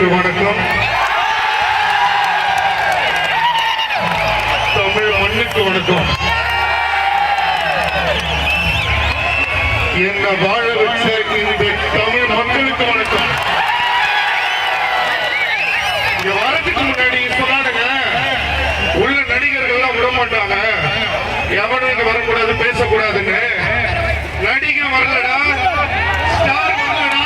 மக்களுக்கு வணக்கம். தமிழ் மண்ணுக்கு வணக்கம். என்ன வாழ வச்ச இந்த தமிழ் மக்களுக்கு வணக்கம். இங்க வரதுக்கு முன்னாடி சொன்னானுங்க, உள்ள நடிகர்கள் எல்லாம் விட மாட்டாங்க, எவனும் இங்க வரக்கூடாது பேசக்கூடாதுன்னு. நடிகை வரலடா, ஸ்டார் வரலடா,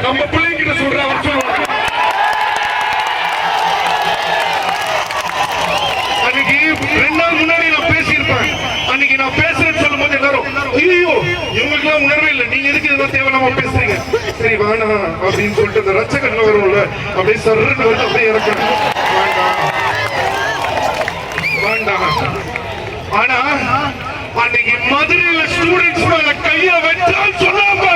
நம்ம பிள்ளைங்கிட்ட சொல்ற அவர் சொல்லுவாங்க. அன்னைக்கு 2 நாள் முன்னாடி நான் பேசியிருப்பேன். அன்னைக்கு நான் பேசுறேன்னு சொல்லும் போது எல்லாரும் ஐயோ இவங்களுக்கு எல்லாம் உணர்வே இல்லை, நீங்க எதுக்கு இதெல்லாம் தேவையில்லாம பேசுறீங்க, சரி வேணாம் அப்படின்னு சொல்லிட்டு அந்த ரச்சகன் வரும்ல அப்படியே சர்ன்னு வந்து அப்படியே இறக்கணும். வேண்டாம் வேண்டாம். ஆனா அன்னைக்கு மதுரையில ஸ்டூடெண்ட்ஸ் மேல கைய வச்சால் சொன்னாங்க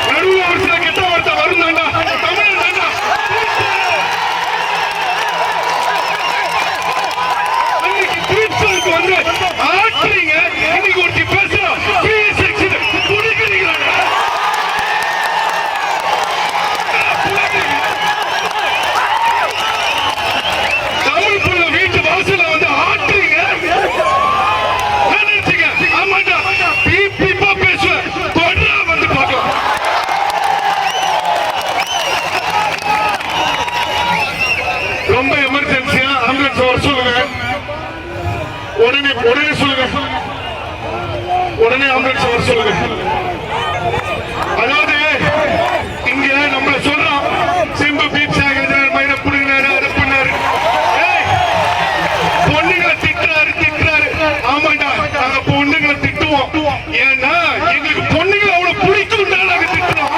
நடுவில் ஒரு சில கெட்ட வார்த்தை வரும் தாண்டா, தமிழ் தாண்டா. அன்னைக்கு பிரின்சிபலுக்கு வந்து ஆற்றுறீங்க, இன்னைக்கு ஒருத்தி பேசுறோம் உடனே சொல்லுங்க, உடனே ஆம்புலன்ஸ் வர சொல்லுங்க. அதாவது இங்க நம்மள சொல்றோம் சிம்பு பீப் சாகர் மயிர புடுங்கினாரு அதை பண்ணாரு, பொண்ணுங்களை திட்டுறாரு. ஆமாண்டா நாங்க பொண்ணுங்களை திட்டுவோம், ஏன்னா எங்களுக்கு பொண்ணுங்களை அவ்வளவு பிடிக்கும் நாங்க திட்டுறோம்.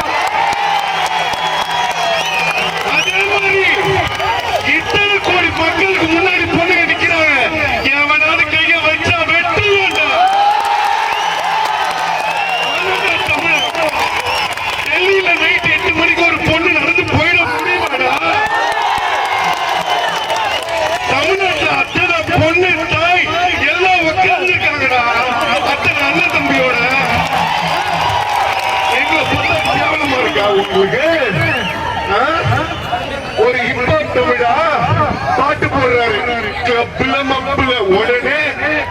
அதே மாதிரி இத்தனை கோடி மக்களுக்கு முன்னாடி பொண்ணுங்க நிக்கிறாங்க, எவனாவது கைய வச்சா வெட்டு வேண்டாம். டெல்லியில நைட் 8 மணிக்கு ஒரு பொண்ணு நடந்து போயிட முடியுமாடா? தமிழ்நாட்டில் அத்தனை பொண்ணு தாய் எல்லாம் உட்கார்ந்து இருக்காங்கடா, அத்தனை அண்ணன் தம்பியோட. எங்களை பார்த்தா கேவலமா இருக்கா உங்களுக்கு? ஒரு ஹிப்ஹாப் தமிழா பாட்டு போடுறாரு, கிளப்ல மப்புல உடனே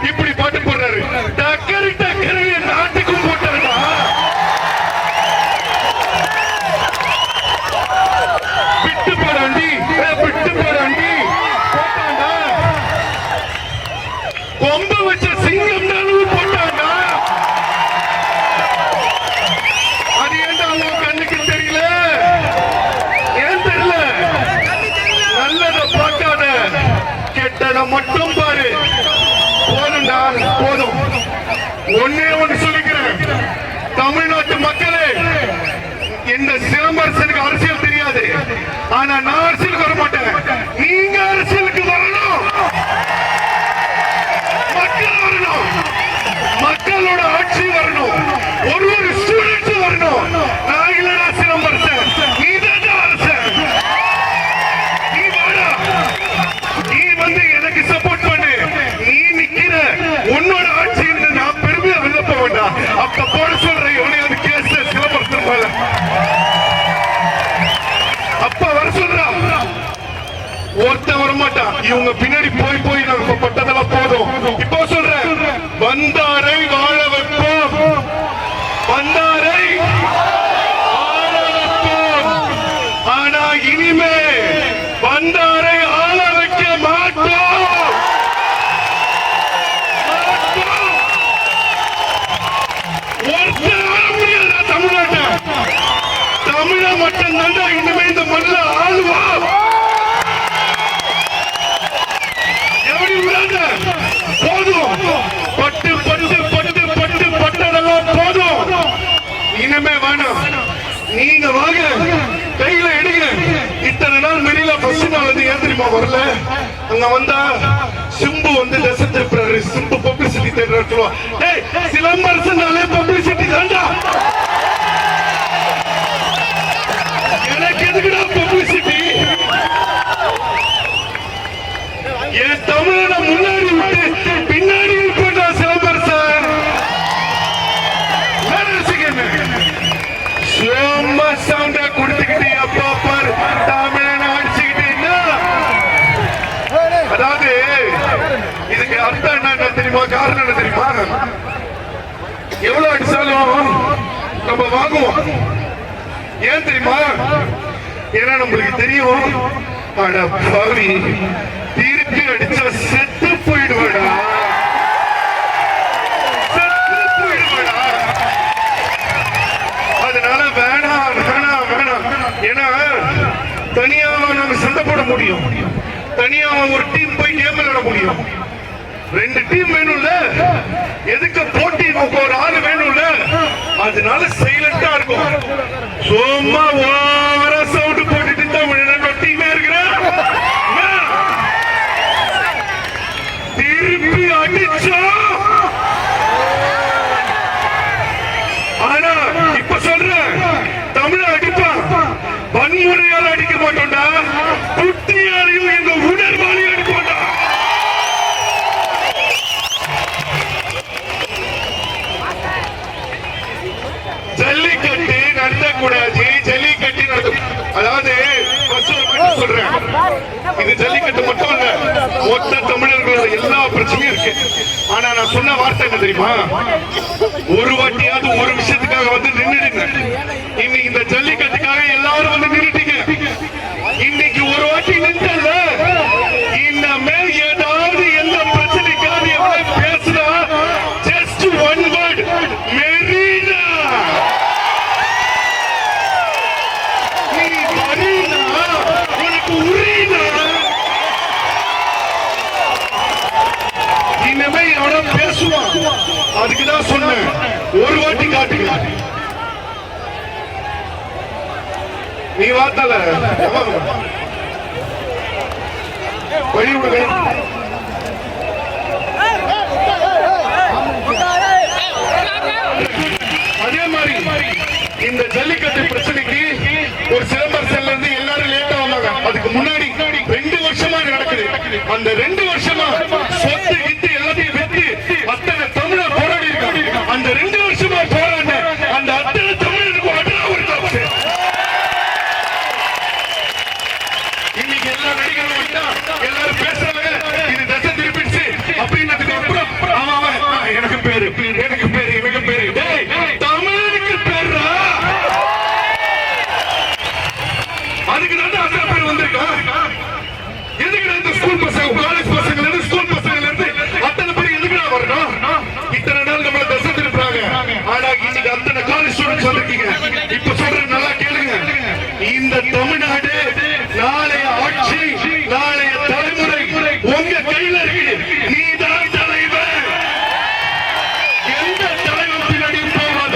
இப்படி பாட்டு போடுறாரு, டக்கரு டக்கரு நாட்டுக்கும் போட்டாருடா. விட்டு போறாண்டி போட்டாண்டா, கொம்ப வச்ச சிங்கம் நானும் போட்டாண்டா. அது ஏண்டா அவங்க கண்ணுக்கு தெரியல, ஏன் தெரியல? நல்லத பார்க்காத, கெட்டத மட்டும் பாரு. போதும்டா போதும். ஒன்னே ஒன்று சொல்லிக்கிறேன், தமிழ்நாட்டு மக்களே, இந்த சிலம்பரசனுக்கு அரசியல் தெரியாது, ஆனா நான் அரசியலுக்கு வர மாட்டேன். நீங்க அரசியலுக்கு வரணும், மக்கள் வரணும், மக்களோட ஆட்சி வரணும், ஒரு ஸ்டூடெண்ட் வரணும். நான் இல்லடா சிலம்பரசன், நீதான் அரசன். நீ வாடா, நீ வந்து எனக்கு சப்போர்ட் பண்ணு. நீ நிக்கிற உன்னோட ஆட்சி நான் பெருமையா வில்லப்ப வேண்டாம். அப்ப போட சொல்றேன் எவனையாவது கேஸ் சிலம்பரசன் மேல. அப்ப வர சொல்றான், ஒருத்த வரமாட்டான். இவங்க பின்னாடி போய் போய் நாங்க பட்டதெல்லாம் போதும். இப்போ சொல்றேன், வந்தாரை வாழ வைப்போம், வந்தாரை ஆள வைப்போம். ஆனா இனிமே வந்தாரை ஆள வைக்க மாட்டோம். ஒருத்தர் ஆள முடியாதா தமிழ்நாட்டை? தமிழ மட்டும் தாண்டா இனிமே இந்த மண்ணில் ஆளுவா. எப்படி விடாத, போதும். பட்டு பட்டு பட்டு பட்டு பட்டதெல்லாம் போதும், இனிமே வேணாம். நீங்க வாங்க, கையில எடுங்க. இத்தனை நாள் வெளியில பஸ் நாள் வந்து ஏன் தெரியுமா வரல? அங்க வந்தா சிம்பு வந்து திசை திருப்புறாரு, சிம்பு பப்ளிசிட்டி தேடுறாரு. சிலம்பரசனாலே பப்ளிசிட்டி தாண்டா. எனக்கு எதுக்குடா பப்ளிசிட்டி? என் தமிழனை முன்னாடி விட்டு பின்னாடி இருப்பா சிலம்பரசன். சும்மா சவுண்டா கொடுத்துக்கிட்டு அப்பா பாரு தமிழனை அடிச்சுக்கிட்டு. அதாவது இதுக்கு அர்த்தம் என்ன தெரியுமா? காரணம் என்ன தெரியுமா? எவ்வளவு அடிச்சாலும் நம்ம வாங்குவோம். ஏன் தெரியுமா? ஏன்னா நம்மளுக்கு தெரியும், அட பாவி திருப்பி அடிச்சா செத்து போயிடுவாடா. தனியா ஒரு டீம் போய் கேம் விளையாட முடியும். 2 டீம் வேணும்ல, எதுக்கு போட்டி ஒரு ஆள் வேணும்ல, அதனால சைலண்டா இருக்கும். சும்மா ஓவரா சவுண்ட் போட்டுட்டு தமிழ்நாடு டீமே இருக்கிறேன். திருப்பி அடிச்சா ஆனா இப்ப சொல்றேன், தமிழ அடிப்பான், வன்முறையால் அடிக்க மாட்டோம்டா, குட்டியாலையும் எங்க உணர்வாலையும் அடிக்க மாட்டோம். ஜல்லிக்கட்டு நடத்தக்கூடாது, ஜல்லிக்கட்டு நடத்த, அதாவது சொல்றேன், இது ஜல்லிக்கட்டு மட்டும் இல்ல, மொத்த தமிழர்களோட எல்லா பிரச்சனையும் இருக்கு. ஆனா நான் சொன்ன வார்த்தை என்ன தெரியுமா, ஒரு வாட்டியாவது ஒரு விஷயத்துக்காக வந்து நின்னுடுங்க. இன்னைக்கு இந்த ஜல்லிக்கட்டுக்காக எல்லாரும் வந்து நின்னுட்டீங்க. இன்னைக்கு ஒரு வாட்டி நின்றல, இன்னமே ஏதாவது எந்த பிரச்சனைக்காக எவ்வளவு பேசுனா ஜஸ்ட் ஒன் வேர்ட், மெரீனா. நீ வரீனா, உனக்கு உரீனா. இனிமே எவ்வளவு பேசுவான், அதுக்குதான் சொன்னேன், ஒரு வாட்டி காட்டுங்க. நீ வார்த்தல வழி விடுங்க. அதே மாதிரி இந்த ஜல்லிக்கட்டு பிரச்சனைக்கு ஒரு சிலம்பரசன்ல இருந்து எல்லாரும் லேட்டா வந்தாங்க. அதுக்கு முன்னாடி 2 வருஷமா நடக்குது. அந்த 2 வருஷமா சொத்து கிட்டு எல்லாத்தையும் வித்து அத்தனை தமிழர் போராடி இருக்காங்க. அந்த 2 வருஷமா போராடின அந்த அத்தனை தமிழருக்கு அடரா ஒரு தப்பு. இன்னைக்கு எல்லா நடிகர்களும் எல்லாரும் பேசுறாங்க, இது தசை திருப்பிடுச்சு அப்படின்னதுக்கு அப்புறம் எனக்கு பேரு எனக்கு பேரு எனக்கு பேரு தமிழனுக்கு பேரா, அதுக்கு தான் அத்தனை பேர் வந்திருக்கா. எதுக்கு இந்த ஸ்கூல் பசங்க, காலேஜ் பசங்கல இருந்து ஸ்கூல் பசங்கல இருந்து அத்தனை பேர் எதுக்கு வரணும்? இத்தனை நாள் நம்மள தசை திருப்பாங்க. ஆனா இன்னைக்கு அத்தனை காலேஜ் ஸ்டூடெண்ட்ஸ் வந்திருக்கீங்க. இப்ப சொல்றேன், நல்லா கேளுங்க. இந்த தமிழ்நாடு நாளைய ஆட்சி, நாளைய தலைமுறை உங்க கையில இருக்கு. நீதான் தலைவர். எந்த தலைவர் பின்னாடியும் போகாத.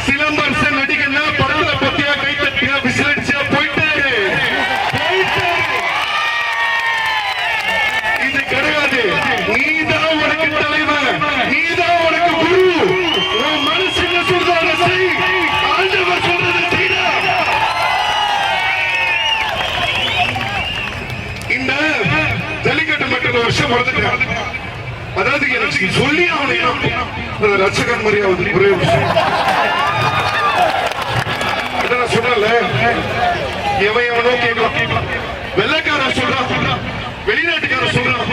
சிலம்பரசன் நடிகன்னா படத்துல பத்தியா கை தட்டியா விசிலடிச்சா போயிட்டாரு. இது கிடையாது. நீதான் உனக்கு தலைவர், நீதான் உனக்கு குரு. உன் மனசுல சொல்றத செய், ஆண்டவர் சொல்றத செய்யற. இந்த ஜல்லிக்கட்டு மட்டும் வருஷம் மறந்துட்டேன். அதாவது எனக்கு சொல்லி அவனை ரட்சகன் மரியாதை ஒரே விஷயம் நான் சொன்னல, எவன் எவனோ கேட்கலாம். வெள்ளைக்காரன் சொல்றான், வெளிநாட்டுக்காரன் சொல்றான்,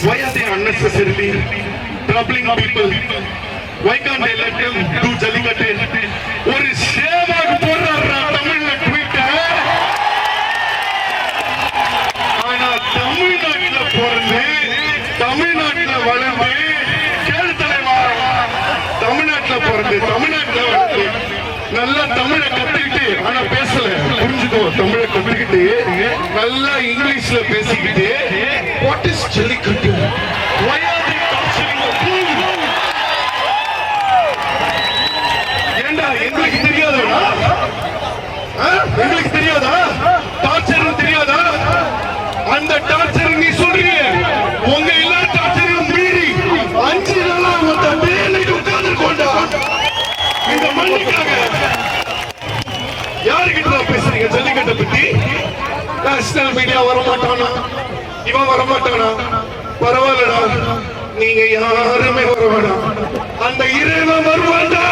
why are they unnecessarily troubling people? Why can't they let them do jallikattu? ஒரு சேவாக போடுறாரா தமிழ்ல ட்வீட். ஆனா தமிழ்நாட்டுல பிறந்து தமிழ்நாட்டுல வளர்ந்து, கேளு தலைவா, தமிழ்நாட்டுல பிறந்து தமிழ்நாட்டுல வளர்ந்து நல்லா தமிழை கத்துக்கிட்டு, ஆனா பேசல, புரிஞ்சுக்கோ, தமிழை கத்துக்கிட்டு நல்லா இங்கிலீஷ்ல பேசிக்கிட்டு what is jallikattu? Why are they torturing a fool? ஏண்டா எங்களுக்கு தெரியாதா? எங்களுக்கு தெரியாதா? டார்ச்சர் தெரியாதா? அந்த டார்ச்சர் நீ சொல்றீங்க, உங்க எல்லா டார்ச்சரையும் மீறி 5 நாளா அந்த வேலைக்கு உட்கார்ந்து கொண்டா இந்த மண்ணுக்காக. யாருக்கிட்ட பேசுறீங்க ஜல்லிக்கட்டை பத்தி? நேஷனல் மீடியா வரமாட்டானா, இவன் வரமாட்டானா? பரவாயில்லடா, நீங்க யாருமே வர வேணாம், அந்த இறைவன் வருவாண்டா.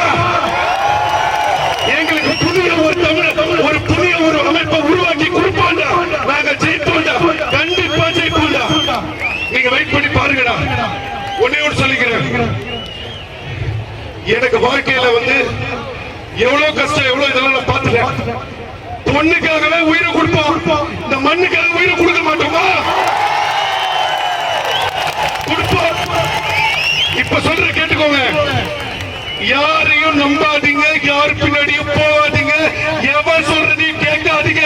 எங்களுக்கு புதிய ஒரு தமிழ், ஒரு புதிய ஒரு அமைப்பை உருவாக்கி கொடுப்பாண்டா. நாங்க ஜெயிப்போண்டா, கண்டிப்பா ஜெயிப்போண்டா. நீங்க வெயிட் பண்ணி பாருங்கடா. ஒன்னே ஒன்று சொல்லிக்கிறேன், எனக்கு வாழ்க்கையில வந்து எவ்வளவு கஷ்டம், எவ்வளவு இதெல்லாம் நான் பார்த்துட்டேன். பொண்ணுக்காகவே உயிரை கொடுப்போம், இந்த மண்ணுக்காக உயிரை கொடுக்க மாட்டோமா? கொடுப்போம். இப்ப சொல்ற கேட்டுக்கோங்க, யாரையும் நம்பாதீங்க, யார் பின்னாடியும் போகாதீங்க, எவன் சொல்றதையும் கேட்காதீங்க,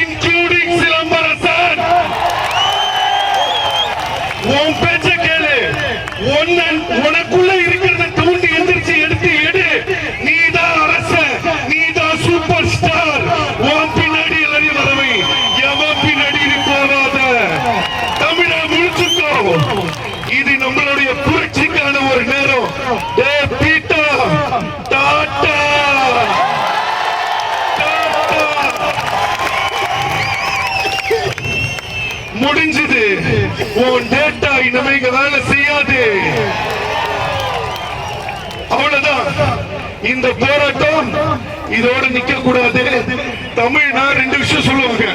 இன்க்ளூடிங் சிலம்பரசன். இது நம்மளுடைய புரட்சிக்கான ஒரு நேரம். பீட்டா டாடா முடிஞ்சது. உன் டேட்டா இனிமே இங்க வேலை செய்யாது. அவ்வளவுதான். இந்த போராட்டம் இதோட நிக்க கூடாது. தமிழ்னா 2 விஷயம் சொல்லுவாங்க,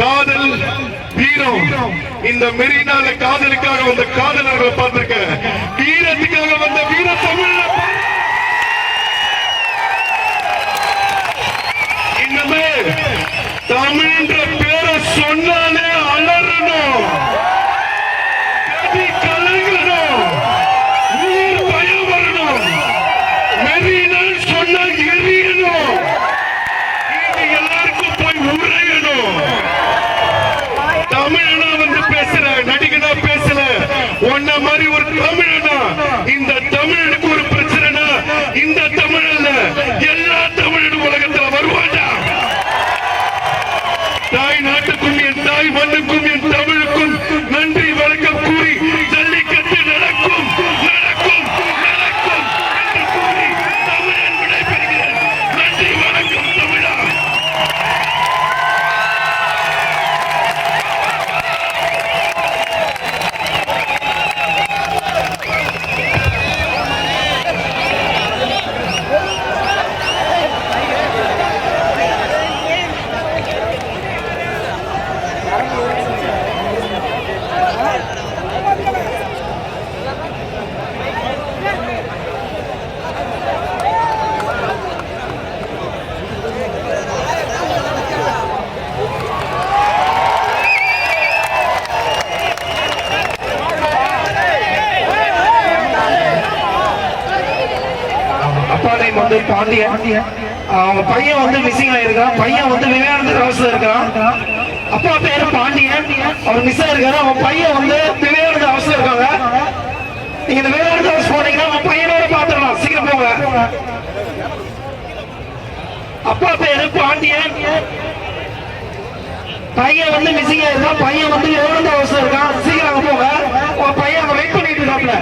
காதல், வீரம். இந்த மெரினால காதலுக்காக வந்த காதலர்களை பார்த்திருக்க, வீரத்துக்காக வந்த வீர தமிழ். இன்னமே தமிழ்ன்ற பேரை சொன்னாலே அலறணும், கலங்கணும், உயிர் பயம் வரணும். மெரினால் சொன்னா எரியணும், இது எல்லாருக்கும் போய் உரையணும். தமிழனா வந்து பேசுற, நடிகனா பேசல, ஒன்ன மாதிரி ஒரு தமிழனா. இந்த தமிழனுக்கு ஒரு பிரச்சனைனா இந்த தமிழ் அல்ல, எல்லா தமிழனும் உலகத்துல வருவாண்டா. தாய் நாட்டுக்கும் என் தாய் மண்ணுக்கும் என் தமிழுக்கும் நன்றி வணக்கம் கூறி ஜல்லிக்கட்டு நடக்கும் நடக்கும் நடக்கும் என்று கூறி தமிழன் விடைபெறுகிறேன். நன்றி வணக்கம் தமிழா. வந்து பாண்டியன், அவங்க பையன் வந்து மிஸ்ஸிங் ஆயிருக்கான். பையன் வந்து விவேகானந்த ஹவுஸ்ல இருக்கான். அப்பா பேரு பாண்டியன், அவர் மிஸ் ஆயிருக்காரு. அவன் பையன் வந்து விவேகானந்த ஹவுஸ்ல இருக்காங்க. நீங்க இந்த விவேகானந்த ஹவுஸ் போனீங்கன்னா அவன் பையனோட பாத்துக்கலாம். சீக்கிரம் போங்க. அப்பா பேரு பாண்டியன், பையன் வந்து மிஸ்ஸிங் ஆயிருக்கான். பையன் வந்து விவேகானந்த ஹவுஸ்ல இருக்கான். சீக்கிரம் போங்க. உங்க பையன் வெயிட் பண்ணிட்டு இருக்காப்ல.